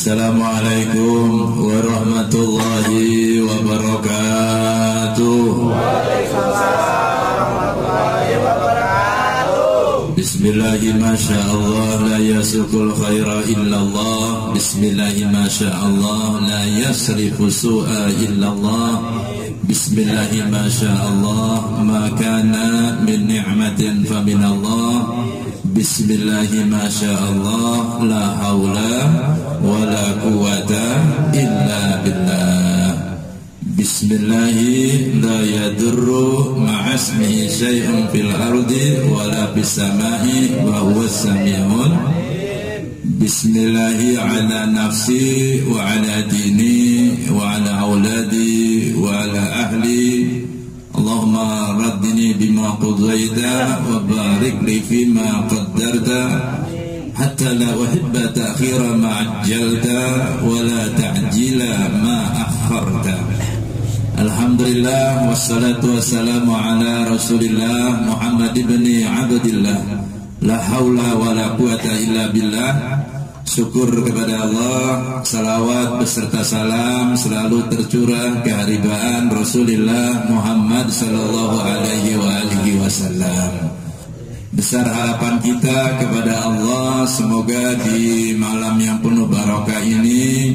Assalamualaikum warahmatullahi wabarakatuh. Bismillahi masyaallah la yasukul khaira illallah. Bismillahi masyaallah la yasrifu su'a illallah. Bismillahi masyaallah ma kana min ni'matin fa minallah. Bismillahi masyaallah la haula wa la quwata illa billah. Bismillahi la yadurru ma'asmihi syai'un fil ardi wa la bis sama'i wa huwas sami'un. Bismillahi ala nafsi wa ala dini wa ala auladi wa ala ahli. Allahumma raddini bima qadaita wa barik li fima qaddarta hatta la uhibba ta'khira ma ajjalta wa la ta'jila ma akharta. Alhamdulillah wassalatu wassalamu ala Rasulillah Muhammad ibni Abdillah. La haula wa la quwata illa billah. Syukur kepada Allah, salawat beserta salam selalu tercurah keharibaan Rasulullah Muhammad sallallahu alaihi wasallam. Besar harapan kita kepada Allah, semoga di malam yang penuh barokah ini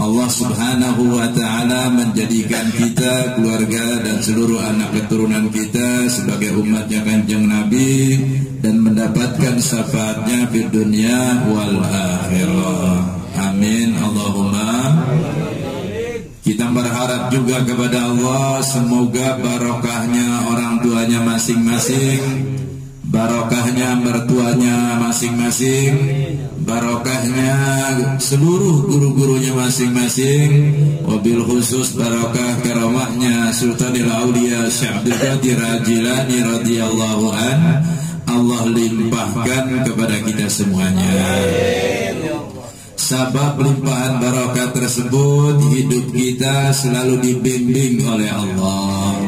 Allah subhanahu wa ta'ala menjadikan kita, keluarga dan seluruh anak keturunan kita sebagai umatnya Kanjeng Nabi dan mendapatkan syafaatnya di dunia wal akhirah. Amin Allahumma. Kita berharap juga kepada Allah, semoga barokahnya orang tuanya masing-masing, barokahnya mertuanya masing-masing, barokahnya seluruh guru-gurunya masing-masing, wabil khusus barokah karamahnya Sultanil Aulia Syekh Abdul Qadir Al-Jilani radhiyallahu an, Allah limpahkan kepada kita semuanya. Sabab limpahan barokah tersebut, hidup kita selalu dibimbing oleh Allah.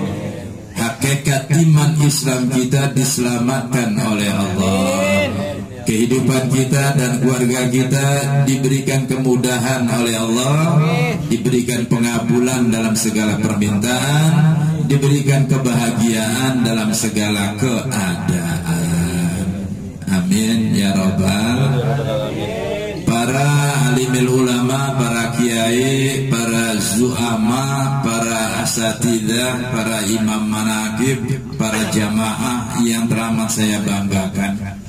Hakikat iman Islam kita diselamatkan oleh Allah. Kehidupan kita dan keluarga kita diberikan kemudahan oleh Allah, diberikan pengabulan dalam segala permintaan, diberikan kebahagiaan dalam segala keadaan. Amin ya rabbal alamin. Para alimil ulama, para kiai, para zu'ama, para asatidzah, para imam manaqib, para jamaah yang teramat saya banggakan.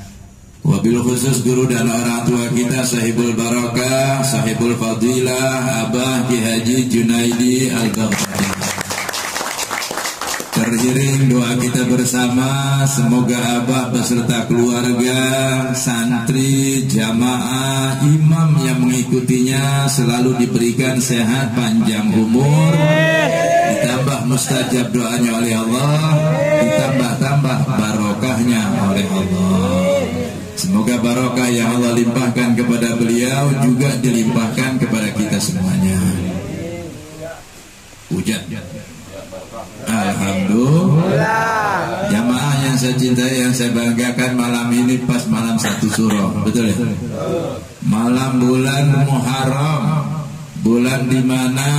Wabil khusus guru dan orang tua kita, sahibul barakah, sahibul fadilah, Abah Ki Haji Junaidi Al-Baghdadi. Teriring doa kita bersama, semoga Abah beserta keluarga, santri, jamaah, imam yang mengikutinya selalu diberikan sehat panjang umur, ditambah mustajab doanya oleh Allah, ditambah-tambah barokahnya oleh Allah. Semoga barokah yang Allah limpahkan kepada beliau juga dilimpahkan kepada kita semuanya. Hujan. Alhamdulillah. Jamaah yang saya cintai, yang saya banggakan, malam ini pas malam 1 Suro, betul ya? Malam bulan Muharram, bulan di mana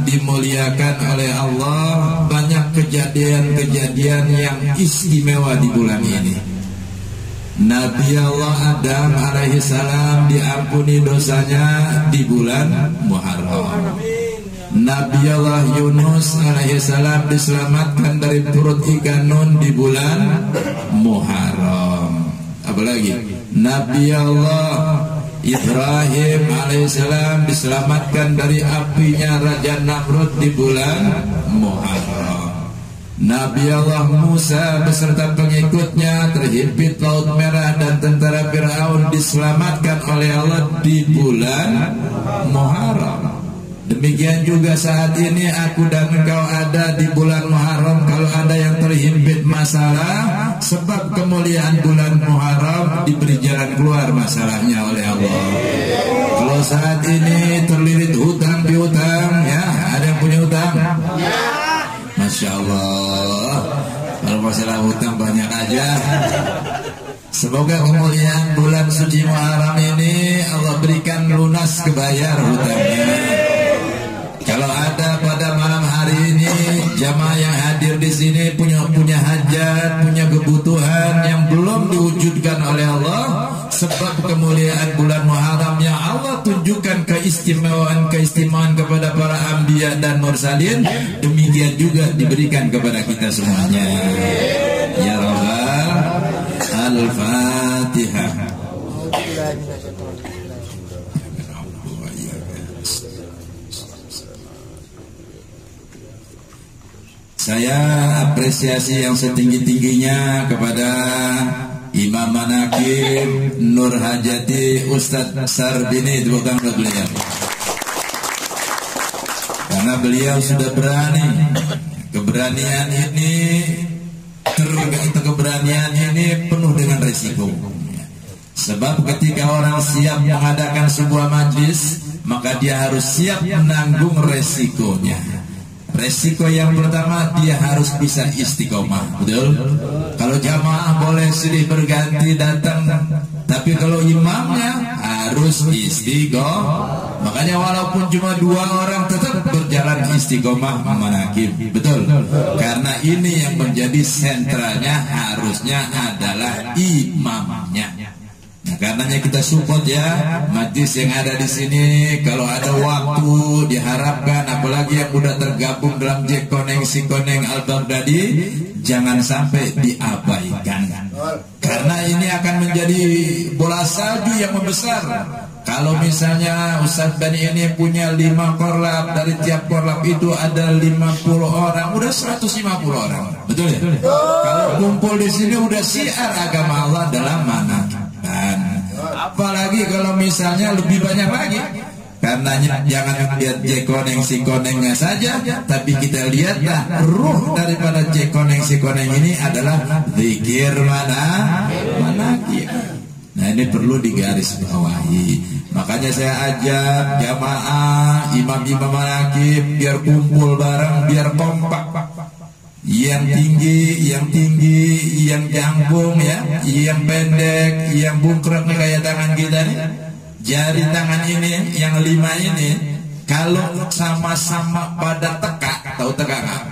dimuliakan oleh Allah, banyak kejadian-kejadian yang istimewa di bulan ini. Nabi Allah Adam alaihi salam diampuni dosanya di bulan Muharram. Nabi Allah Yunus alaihi salam diselamatkan dari perut ikan nun di bulan Muharram. Apalagi Nabi Allah Ibrahim alaihi salam diselamatkan dari apinya Raja Namrud di bulan Muharram. Nabi Allah Musa beserta pengikutnya terhimpit Laut Merah dan tentara Fir'aun diselamatkan oleh Allah di bulan Muharram. Demikian juga saat ini aku dan engkau ada di bulan Muharram. Kalau ada yang terhimpit masalah, sebab kemuliaan bulan Muharram diberi jalan keluar masalahnya oleh Allah. Kalau saat ini terlilit hutang piutang, ya, ada yang punya hutang? Masya Allah. Kalau masalah hutang banyak aja. Semoga kemuliaan bulan suci Muharram ini Allah berikan lunas kebayar hutangnya. Kalau ada pada malam hari ini jamaah yang hadir di sini punya hajat, punya kebutuhan yang belum diwujudkan oleh Allah, sebab kemuliaan bulan Muharram yang Allah tunjukkan keistimewaan kepada para anbiya dan mursalin, demikian juga diberikan kepada kita semuanya. Ya Rabbal Al-Fatihah. Saya apresiasi yang setinggi-tingginya kepada Imam Manaqib Nur Hajati Ustadz Sarbini, tepuk tangan buat beliau. Karena beliau sudah berani. Keberanian ini penuh dengan resiko. Sebab ketika orang siap mengadakan sebuah majlis, maka dia harus siap menanggung resikonya. Resiko yang pertama, dia harus bisa istiqomah. Betul? Kalau jamaah boleh silih berganti datang, tapi kalau imamnya harus istiqomah. Makanya walaupun cuma 2 orang tetap berjalan istiqomah manaqib. Betul? Karena ini yang menjadi sentralnya harusnya adalah imamnya. Nah, karenanya kita support ya majlis yang ada di sini. Kalau ada waktu diharapkan, apalagi yang udah tergabung dalam Jekoneng Sikoneng Al-Baghdadi, jangan sampai diabaikan. Karena ini akan menjadi bola salju yang membesar. Kalau misalnya Ustadz Bani ini punya 5 korlap, dari tiap korlap itu ada 50 orang, udah 150 orang. Betul ya? Kalau kumpul di sini udah siar agama Allah dalam mana? Apalagi kalau misalnya lebih banyak lagi. Karenanya jangan lihat Jekoneng Sikonengnya saja, tapi kita lihatlah ruh daripada Jekoneng Sikoneng ini adalah zikir manaqib. Nah, ini perlu digarisbawahi. Makanya saya ajak jamaah imam-imam manaqib biar kumpul bareng, biar kompak. Yang tinggi, yang jangkung ya, yang pendek, yang bungkrek nih kayak tangan kita nih. Jari tangan ini, yang 5 ini, kalau sama-sama pada tekak, tahu tekak nggak?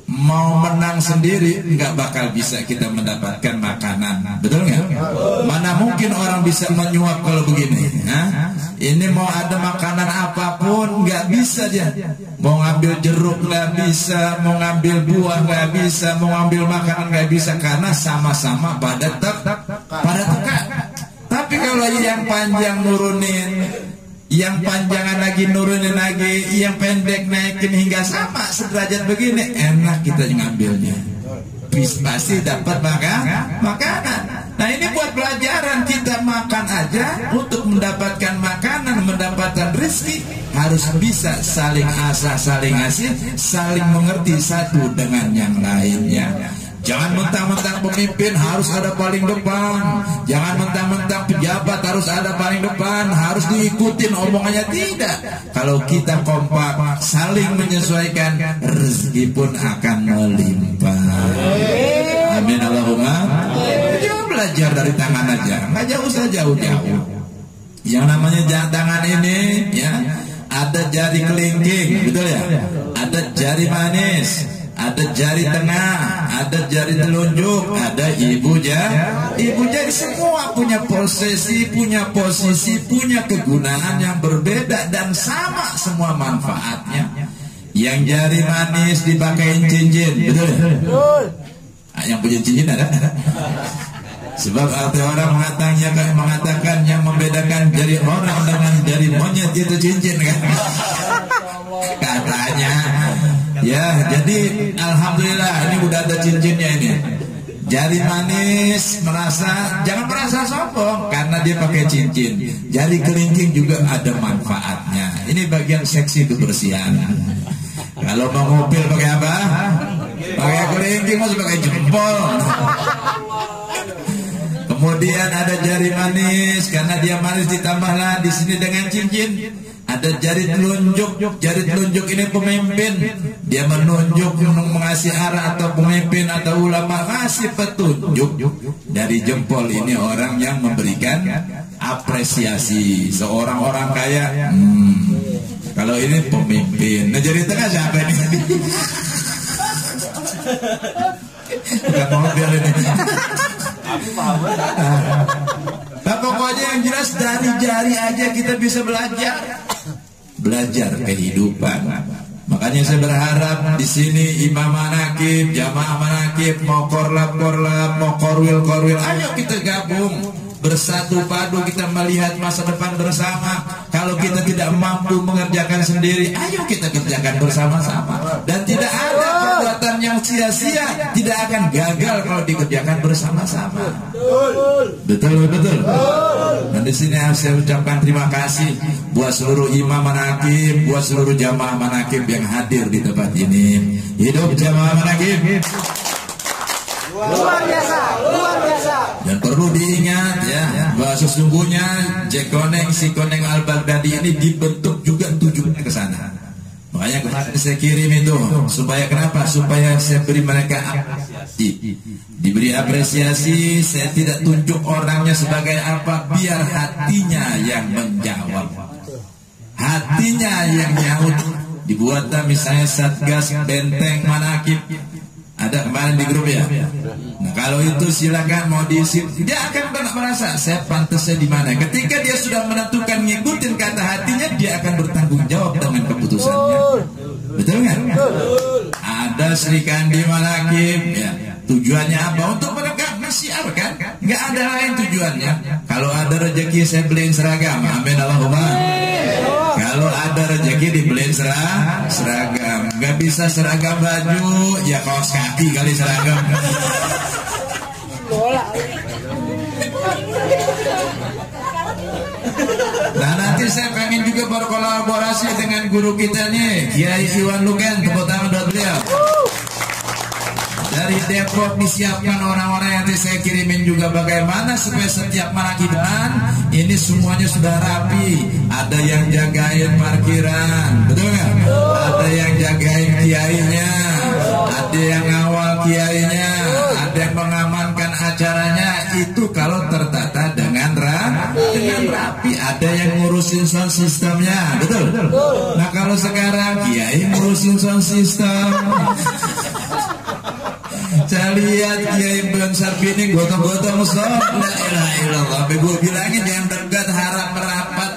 Mau menang sendiri nggak bakal bisa kita mendapatkan makanan, betul nggak? Mana mungkin orang bisa menyuap kalau begini? Ini mau ada makanan apapun nggak bisa dia. Mau ngambil jeruk nggak bisa, mau ngambil buah nggak bisa, mau ngambil makanan nggak bisa, karena sama-sama pada tekak. Tapi kalau yang panjang nurunin, yang panjangan lagi nurunin lagi, yang pendek naikin hingga sama sederajat begini, enak kita ngambilnya. Pasti dapat makanan. Nah, ini buat pelajaran, kita makan aja untuk mendapatkan makanan, mendapatkan rezeki, harus bisa saling asah, saling ngasih, saling mengerti satu dengan yang lainnya. Jangan mentang-mentang pemimpin harus ada paling depan. Jangan mentang-mentang pejabat harus ada paling depan, harus diikutin omongannya. Tidak. Kalau kita kompak, saling menyesuaikan, rezeki pun akan melimpah. Amin Allahumma. Jangan belajar dari tangan aja, nggak usah jauh-jauh. Yang namanya tangan ini ya, ada jari kelingking, betul ya? Ada jari manis, ada jari tengah, ada jari telunjuk, ada ibu jari. Semua punya posisi, punya kegunaan yang berbeda dan sama semua manfaatnya. Yang jari manis dipakai cincin, betul ya? Yang punya cincin ada? Sebab ada orang mengatakan yang membedakan jari orang dengan jari monyet itu cincin kan? Katanya. Ya, jadi alhamdulillah ini udah ada cincinnya ini. Jari manis jangan merasa sombong karena dia pakai cincin. Jari kelingking juga ada manfaatnya. Ini bagian seksi kebersihan. Kalau mau ngupil pakai apa? Pakai kelingking, masih pakai jempol. Kemudian ada jari manis karena dia manis, ditambahlah di sini dengan cincin. Ada jari telunjuk ini pemimpin, dia menunjuk, mengasih arah, atau pemimpin atau ulama ngasih petunjuk, dari jempol ini orang yang memberikan apresiasi. Seorang orang kaya, kalau ini pemimpin. Nah, jadi tengah siapa ini? Bukan mobil ini. Nah, pokoknya yang jelas dari jari aja kita bisa belajar kehidupan. Makanya saya berharap di sini imam manakib, jamaah manakib, mau korlap, mau korwil, ayo kita gabung, bersatu padu, kita melihat masa depan bersama. Kalau kita tidak mampu mengerjakan sendiri, ayo kita kerjakan bersama-sama. Dan tidak ada perbuatan yang sia-sia, tidak akan gagal kalau dikerjakan bersama-sama. Betul. Dan di sini saya ucapkan terima kasih buat seluruh imam manakib, buat seluruh jamaah manakib yang hadir di tempat ini. Hidup jamaah manakib. Luar biasa. Dan perlu diingat ya, bahwa sesungguhnya si Koneng Al-Baghdadi ini dibentuk juga tujuannya ke sana. Makanya kemarin saya kirim itu supaya kenapa? Supaya saya beri mereka apresiasi. Diberi apresiasi, saya tidak tunjuk orangnya sebagai apa, biar hatinya yang menjawab. Hatinya yang nyaut. Dibuatlah misalnya Satgas Benteng Manakib. Ada kemarin di grup ya. Nah, kalau itu silakan mau diisi. Dia akan merasa saya pantasnya di mana. Ketika dia sudah menentukan ngikutin kata hatinya, dia akan bertanggung jawab dengan keputusannya. Betul nggak? Ada Sri Kandi Manakib ya. Tujuannya apa? Untuk mereka syiar kan? Nggak ada lain tujuannya. Kalau ada rezeki saya beliin seragam. Amin Allahumma. Kalau ada rezeki dibeliin seragam. Nggak bisa seragam baju, ya kaos kaki kali seragam. Nah, nanti saya pengen juga berkolaborasi dengan guru kita nih, Kiai Iwan Luken. Tepuk tangan buat beliau. Dari Depok disiapkan orang-orang yang saya kirimin juga bagaimana supaya setiap manakiban ini semuanya sudah rapi. Ada yang jagain parkiran, betul nggak? Ada yang jagain kiainya, ada yang ngawal kiainya, ada yang mengamankan acaranya. Itu kalau tertata dengan rapi. Ada yang ngurusin sound sistemnya, betul? Nah, kalau sekarang kiai ngurusin sound system. Saya lihat Kiai Ibn Sarpini gotong-gotong sholat. La ilaha illallah. Gue bilangin jangan dekat, harap merapat.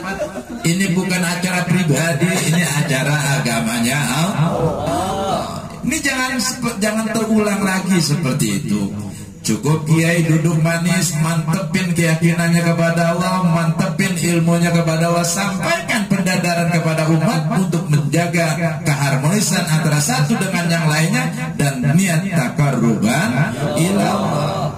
Ini bukan acara pribadi, ini acara agamanya Allah. Ini jangan terulang lagi seperti itu. Cukup Kiai duduk manis, mantepin keyakinannya kepada Allah, mantepin ilmunya kepada Allah, sampaikan pendadaran kepada umat untuk menjaga keharmonisan antara satu dengan yang lainnya dan niat taqarruban ila Allah.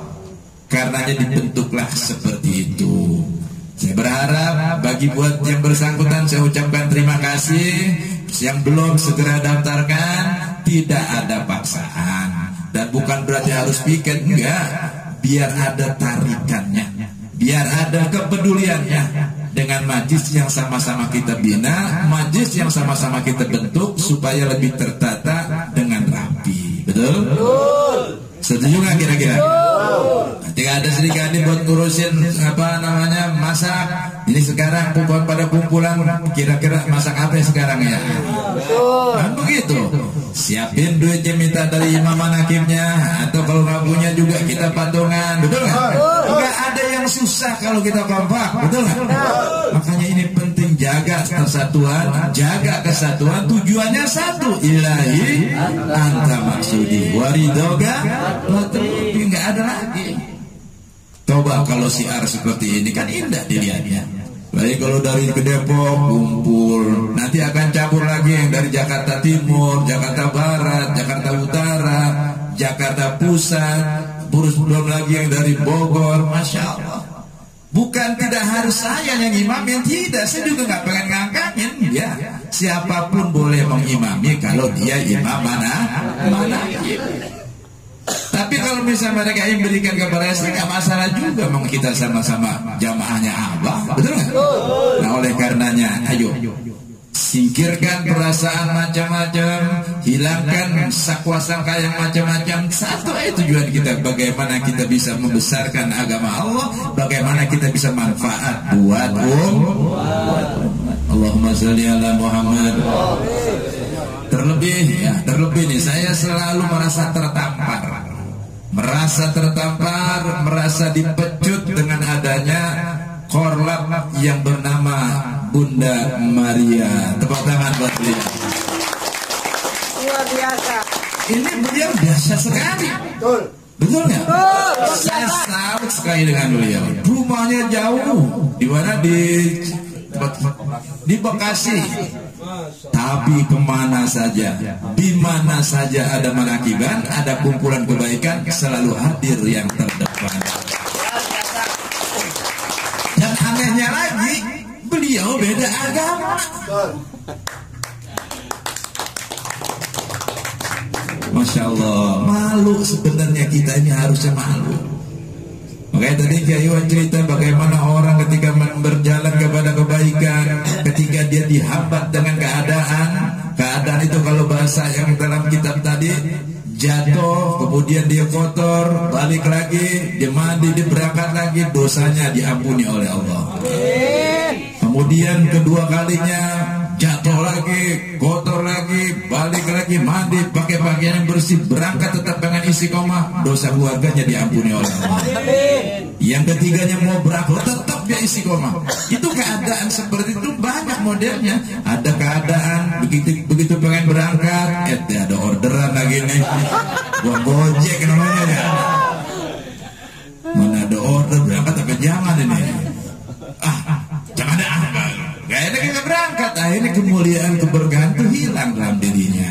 Karenanya dibentuklah seperti itu. Saya berharap bagi buat yang bersangkutan saya ucapkan terima kasih. Yang belum segera daftarkan, tidak ada paksaan. Dan bukan berarti harus piket, enggak. Biar ada tarikannya, biar ada kepeduliannya dengan majlis yang sama-sama kita bina, majlis yang sama-sama kita bentuk supaya lebih tertata dengan rapi. Betul? Setuju nggak kira-kira? Nanti ada sedikit buat ngurusin masak. Ini sekarang pada kumpulan, kira-kira masak apa sekarang ya? Kan begitu. Siapin duitnya minta dari imam manakibnya, atau kalau nggak punya juga kita patungan, betul nggak? Nggak ada yang susah kalau kita kompak, betul nggak? Makanya ini penting, jaga persatuan, jaga kesatuan. Tujuannya satu, ilahi anta maksudi waridoga, nggak ada lagi. Coba kalau siar seperti ini kan indah dilihatnya. Baik kalau dari ke Depok kumpul, nanti akan cabur lagi yang dari Jakarta Timur, Jakarta Barat, Jakarta Utara, Jakarta Pusat, belum lagi yang dari Bogor. Masya Allah. Bukan tidak harus saya yang imamin, tidak. Saya juga nggak pengen ngangkatin. Ya, siapapun boleh mengimami kalau dia imam mana. Tapi kalau misalnya mereka yang berikan kepada saya, nggak masalah juga, memang kita sama-sama jamaahnya Allah, betul nggak? Nah, oleh karenanya, ayo Singkirkan perasaan macam-macam, hilangkan sangka yang macam-macam. Satu tujuan kita, bagaimana kita bisa membesarkan agama Allah, bagaimana kita bisa manfaat buat Allahumma sholli ala Muhammad. Terlebih nih, saya selalu merasa tertampar, merasa dipecut dengan adanya korlap yang bernama Bunda Maria. Tepuk tangan buat beliau. Luar biasa. Ini beliau biasa sekali. Betul nggak? Saya salut sekali dengan beliau. Rumahnya jauh, di mana di Bekasi. Tapi kemana saja, di mana saja ada manakiban, ada kumpulan kebaikan, selalu hadir yang terdepan. Dan anehnya lagi, beliau beda agama. Masya Allah, malu sebenarnya, kita ini harusnya malu. Makanya tadi Kiai Iwan cerita bagaimana orang ketika berjalan kepada kebaikan, ketika dia dihambat dengan keadaan itu kalau bahasa yang dalam kitab tadi, jatuh, kemudian dia kotor, balik lagi, dia mandi, dia berangkat lagi, dosanya diampuni oleh Allah. Kemudian kedua kalinya jatuh lagi, kotor lagi, balik lagi, mandi, pakai pakaian yang bersih, berangkat tetap dengan istiqomah, dosa keluarganya diampuni oleh Allah. Yang ketiganya mau berangkat, tetap dia istiqomah. Itu keadaan seperti itu banyak modelnya. Ada keadaan begitu pengen berangkat, ada orderan lagi nih, buat gojek namanya ya. Mana ada order berangkat tapi jangan ini. Jangan ada gak enak kita berangkat. Akhirnya kemuliaan keberkahan itu hilang dalam dirinya.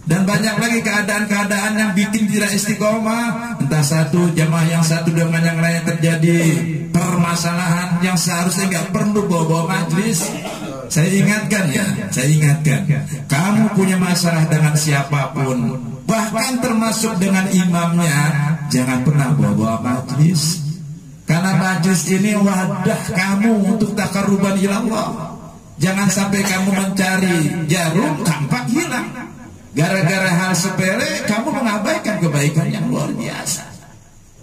Dan banyak lagi keadaan-keadaan yang bikin tidak istiqomah. Entah satu jamaah yang satu dengan yang lain terjadi permasalahan yang seharusnya nggak perlu bawa-bawa majlis. Saya ingatkan, kamu punya masalah dengan siapapun, bahkan termasuk dengan imamnya, jangan pernah bawa-bawa majlis. Karena majlis ini wadah kamu untuk taqarruban ila Allah. Jangan sampai kamu mencari jarum tampak hilang. Gara-gara hal sepele kamu mengabaikan kebaikan yang luar biasa.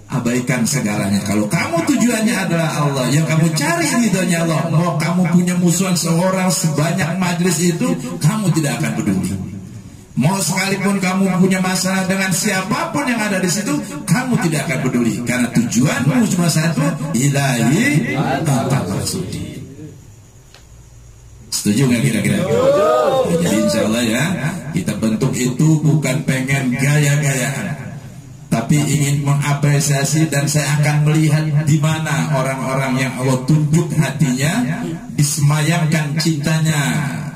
Abaikan segalanya. Kalau kamu tujuannya adalah Allah, yang kamu cari ridhonya Allah, mau kamu punya musuhan seorang sebanyak majlis itu, kamu tidak akan peduli. Mau sekalipun kamu punya masalah dengan siapapun yang ada di situ, kamu tidak akan peduli. Karena tujuanmu cuma satu, ilahi tanpa maksudi. Setuju nggak kira-kira? Jadi insya Allah ya, kita bentuk itu bukan pengen gaya-gayaan, tapi ingin mengapresiasi. Dan saya akan melihat di mana orang-orang yang Allah tunjuk hatinya, disemayamkan cintanya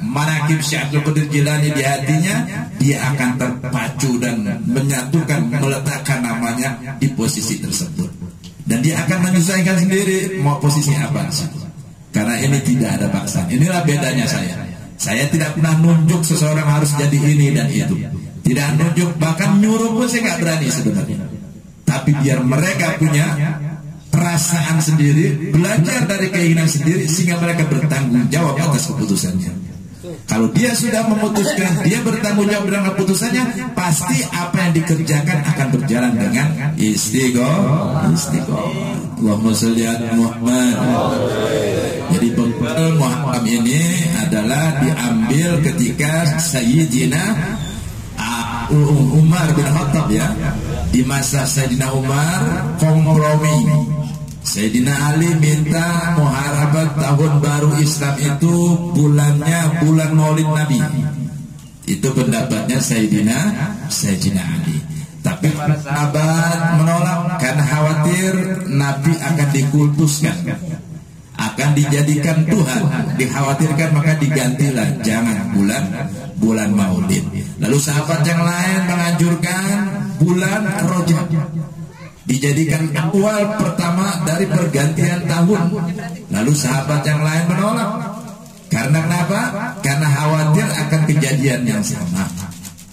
manaqib Syekh Abdul Qadir Jilani di hatinya, dia akan terpacu dan menyatukan, meletakkan namanya di posisi tersebut. Dan dia akan menyesuaikan sendiri mau posisi apa. Karena ini tidak ada paksaan. Inilah bedanya saya. Saya tidak pernah nunjuk seseorang harus jadi ini dan itu. Tidak nunjuk, bahkan nyuruh pun saya nggak berani sebenarnya. Tapi biar mereka punya perasaan sendiri, belajar dari keinginan sendiri, sehingga mereka bertanggung jawab atas keputusannya. Kalau dia sudah memutuskan, dia bertanggung jawab dengan keputusannya, pasti apa yang dikerjakan akan berjalan dengan istiqomah. Allahumma sholli ala Muhammad. Jadi penggal Muhammad ini adalah diambil ketika Sayyidina Umar bin Khattab ya. Di masa Sayyidina Umar kompromi. Sayyidina Ali minta muharabat tahun baru Islam itu bulannya bulan Maulid Nabi. Itu pendapatnya Sayyidina Ali. Tapi para sahabat menolak karena khawatir Nabi akan dikultuskan, akan dijadikan Tuhan, dikhawatirkan, maka digantilah, jangan bulan Maulid. Lalu sahabat yang lain menganjurkan bulan Rajab, dijadikan awal pertama dari pergantian tahun. Lalu sahabat yang lain menolak. Karena kenapa? Karena khawatir akan kejadian yang sama.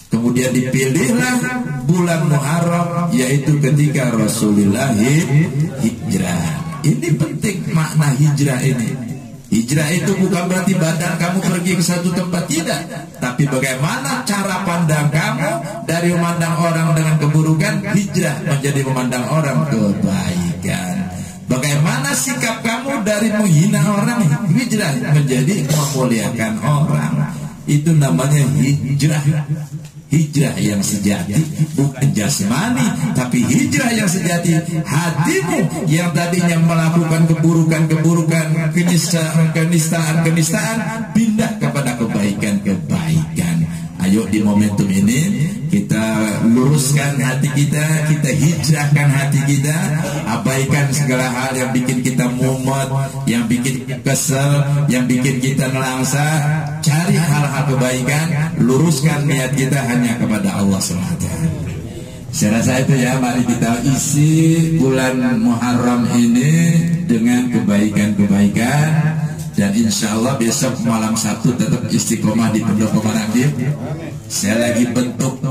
Kemudian dipilihlah bulan Muharram, yaitu ketika Rasulullah hijrah. Ini penting makna hijrah ini. Hijrah itu bukan berarti badan kamu pergi ke satu tempat, tidak. Tapi bagaimana cara pandang kamu dari memandang orang dengan keburukan, hijrah menjadi memandang orang kebaikan. Bagaimana sikap kamu dari menghina orang, hijrah menjadi memuliakan orang. Itu namanya hijrah. Hijrah yang sejati, bukan jasmani, tapi hijrah yang sejati. Hatimu yang tadinya melakukan keburukan-keburukan, kenistaan, pindah kepada kebaikan-kebaikan. Ayo di momentum ini kita luruskan hati kita, kita hijrahkan hati kita, abaikan segala hal yang bikin kita mumet, yang bikin kesel, yang bikin kita nelangsa. Cari hal-hal kebaikan, luruskan niat kita hanya kepada Allah SWT. Saya rasa itu ya, mari kita isi bulan Muharram ini dengan kebaikan-kebaikan. Dan insya Allah besok malam Sabtu tetap istiqomah di Pendopo Marakim. Saya lagi bentuk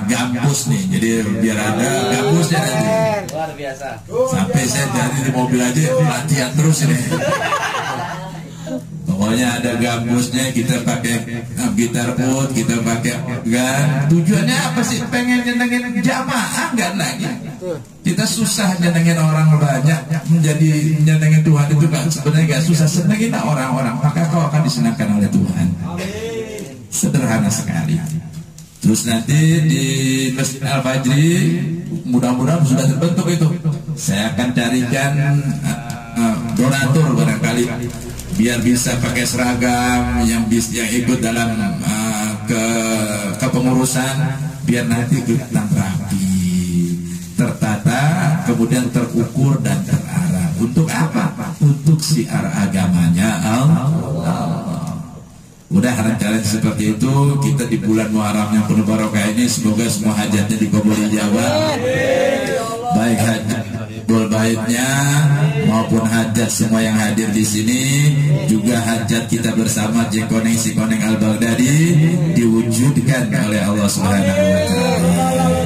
gambus nih, jadi biar ada gambusnya nanti. Luar biasa. Sampai saya jadi di mobil aja latihan terus ini. Pokoknya ada gambusnya, kita pakai gitar put, kita pakai organ. Tujuannya apa sih? Pengen nyenengin jamaah, enggak lagi. Kita susah nyenengin orang banyak, menjadi nyenengin Tuhan itu kan sebenarnya enggak susah. Senengin orang-orang, maka kau akan disenangkan oleh Tuhan. Sederhana sekali. Terus nanti di Masjid Al-Fajri, mudah-mudahan sudah terbentuk itu. Saya akan carikan donatur barangkali, biar bisa pakai seragam yang ikut dalam kepengurusan, biar nanti kelihatan rapi, tertata, kemudian terukur dan terarah. Untuk apa? Untuk siar agamanya Allah. Udah rencana seperti itu. Kita di bulan Muharram yang penuh barokah ini, semoga semua hajatnya dikabuli jawab, baik hajat baitnya maupun hajat semua yang hadir di sini, juga hajat kita bersama Jekoneng Si Koneng Al Baghdadi diwujudkan oleh Allah Subhanahu wa taala.